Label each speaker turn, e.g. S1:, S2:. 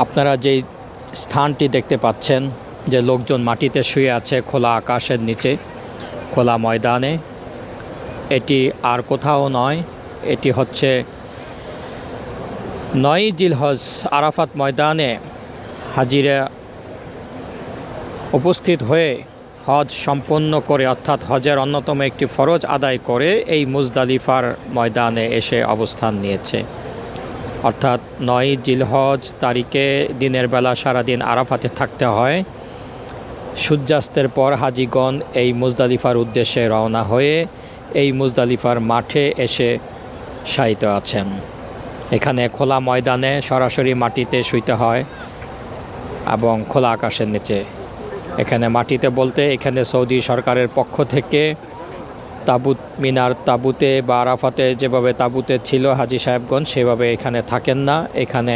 S1: আপনারা যেই স্থানটি দেখতে পাচ্ছেন যে লোকজন মাটিতে শুয়ে আছে খোলা আকাশের নিচে, খোলা ময়দানে, এটি আর কোথাও নয়, এটি হচ্ছে ৯ জিলহজ আরাফাত ময়দানে হাজিরা উপস্থিত হয়ে হজ সম্পন্ন করে, অর্থাৎ হজের অন্যতম একটি ফরজ আদায় করে এই মুজদালিফার ময়দানে এসে অবস্থান নিয়েছে। অর্থাৎ ৯ জিলহজ তারিখে দিনের বেলা সারাদিন আরাফাতে থাকতে হয়। সূর্যাস্তের পর হাজিগণ এই মুজদালিফার উদ্দেশ্যে রওনা হয়ে এই মুজদালিফার মাঠে এসে শায়িত আছেন। এখানে খোলা ময়দানে সরাসরি মাটিতে শুইতে হয় এবং খোলা আকাশের নিচে। এখানে মাটিতে বলতে এখানে সৌদি সরকারের পক্ষ থেকে তাবুত, মিনার তাবুতে বা আরাফাতে যেভাবে তাবুতে ছিল হাজি সাহেবগণ, সেভাবে এখানে থাকেন না। এখানে